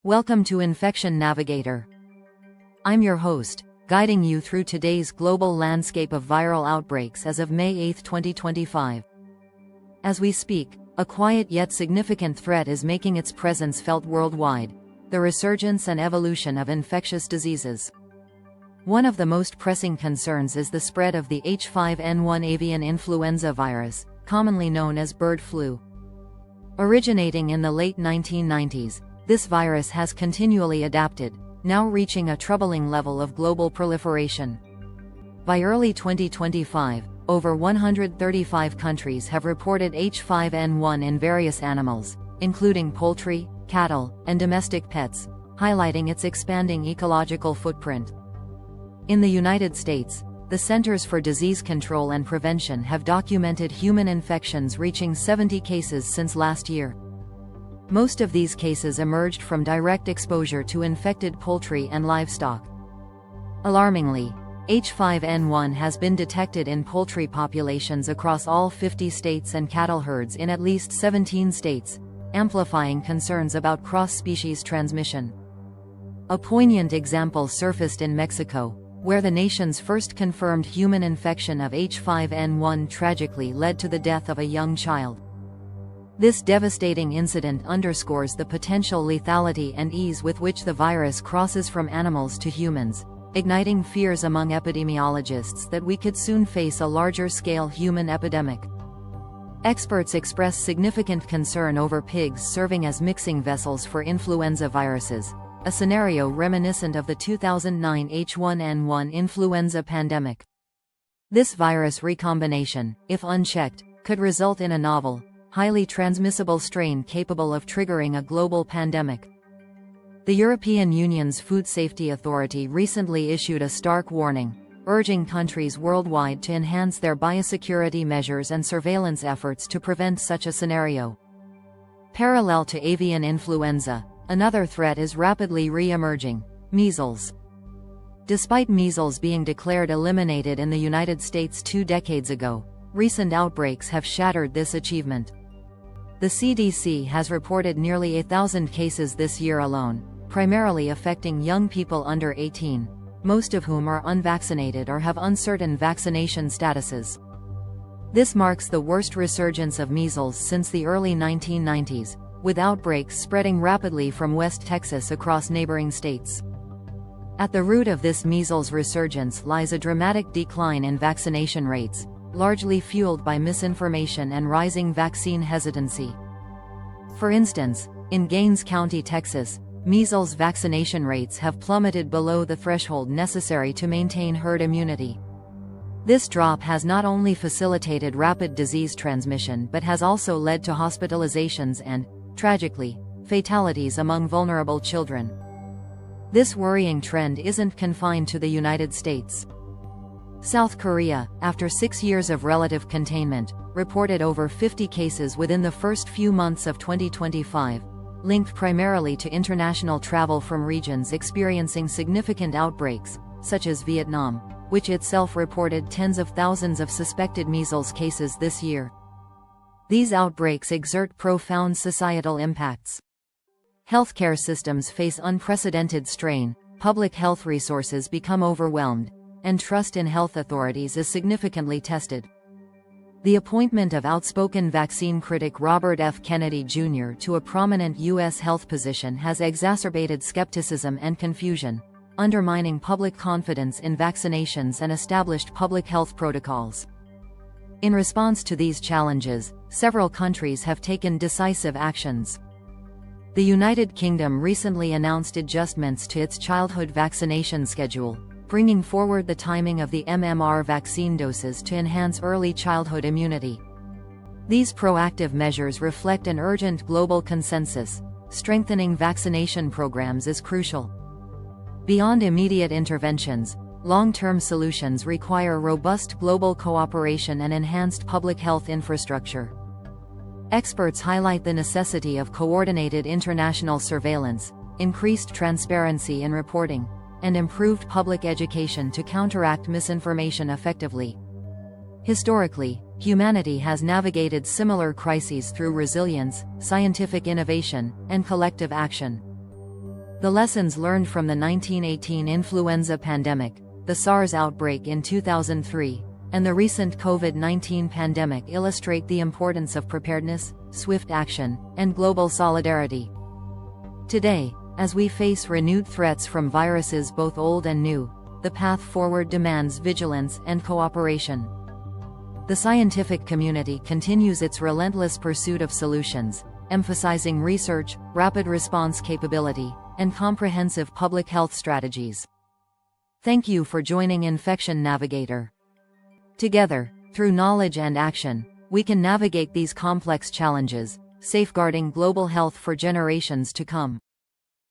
Welcome to Infection Navigator. I'm your host, guiding you through today's global landscape of viral outbreaks as of May 8, 2025. As we speak, a quiet yet significant threat is making its presence felt worldwide: the resurgence and evolution of infectious diseases. One of the most pressing concerns is the spread of the H5N1 avian influenza virus, commonly known as bird flu. Originating in the late 1990s, this virus has continually adapted, now reaching a troubling level of global proliferation. By early 2025, over 135 countries have reported H5N1 in various animals, including poultry, cattle, and domestic pets, highlighting its expanding ecological footprint. In the United States, the Centers for Disease Control and Prevention have documented human infections reaching 70 cases since last year. Most of these cases emerged from direct exposure to infected poultry and livestock. Alarmingly, H5N1 has been detected in poultry populations across all 50 states and cattle herds in at least 17 states, amplifying concerns about cross-species transmission. A poignant example surfaced in Mexico, where the nation's first confirmed human infection of H5N1 tragically led to the death of a young child. This devastating incident underscores the potential lethality and ease with which the virus crosses from animals to humans, igniting fears among epidemiologists that we could soon face a larger-scale human epidemic. Experts express significant concern over pigs serving as mixing vessels for influenza viruses, a scenario reminiscent of the 2009 H1N1 influenza pandemic. This virus recombination, if unchecked, could result in a novel, highly transmissible strain capable of triggering a global pandemic. The European Union's Food Safety Authority recently issued a stark warning, urging countries worldwide to enhance their biosecurity measures and surveillance efforts to prevent such a scenario. Parallel to avian influenza, another threat is rapidly re-emerging: measles. Despite measles being declared eliminated in the United States 2 decades ago, recent outbreaks have shattered this achievement. The CDC has reported nearly 1,000 cases this year alone, primarily affecting young people under 18, most of whom are unvaccinated or have uncertain vaccination statuses. This marks the worst resurgence of measles since the early 1990s, with outbreaks spreading rapidly from West Texas across neighboring states. At the root of this measles resurgence lies a dramatic decline in vaccination rates, largely fueled by misinformation and rising vaccine hesitancy. For instance, in Gaines County, Texas, measles vaccination rates have plummeted below the threshold necessary to maintain herd immunity. This drop has not only facilitated rapid disease transmission but has also led to hospitalizations and, tragically, fatalities among vulnerable children. This worrying trend isn't confined to the United States. South Korea, after 6 years of relative containment, reported over 50 cases within the first few months of 2025, linked primarily to international travel from regions experiencing significant outbreaks, such as Vietnam, which itself reported tens of thousands of suspected measles cases this year. These outbreaks exert profound societal impacts. Healthcare systems face unprecedented strain, public health resources become overwhelmed, and trust in health authorities is significantly tested. The appointment of outspoken vaccine critic Robert F. Kennedy Jr. to a prominent U.S. health position has exacerbated skepticism and confusion, undermining public confidence in vaccinations and established public health protocols. In response to these challenges, several countries have taken decisive actions. The United Kingdom recently announced adjustments to its childhood vaccination schedule, bringing forward the timing of the MMR vaccine doses to enhance early childhood immunity. These proactive measures reflect an urgent global consensus: strengthening vaccination programs is crucial. Beyond immediate interventions, long-term solutions require robust global cooperation and enhanced public health infrastructure. Experts highlight the necessity of coordinated international surveillance, increased transparency in reporting, and improved public education to counteract misinformation effectively. Historically, humanity has navigated similar crises through resilience, scientific innovation, and collective action. The lessons learned from the 1918 influenza pandemic, the SARS outbreak in 2003, and the recent COVID-19 pandemic illustrate the importance of preparedness, swift action, and global solidarity. Today, as we face renewed threats from viruses both old and new, the path forward demands vigilance and cooperation. The scientific community continues its relentless pursuit of solutions, emphasizing research, rapid response capability, and comprehensive public health strategies. Thank you for joining Infection Navigator. Together, through knowledge and action, we can navigate these complex challenges, safeguarding global health for generations to come.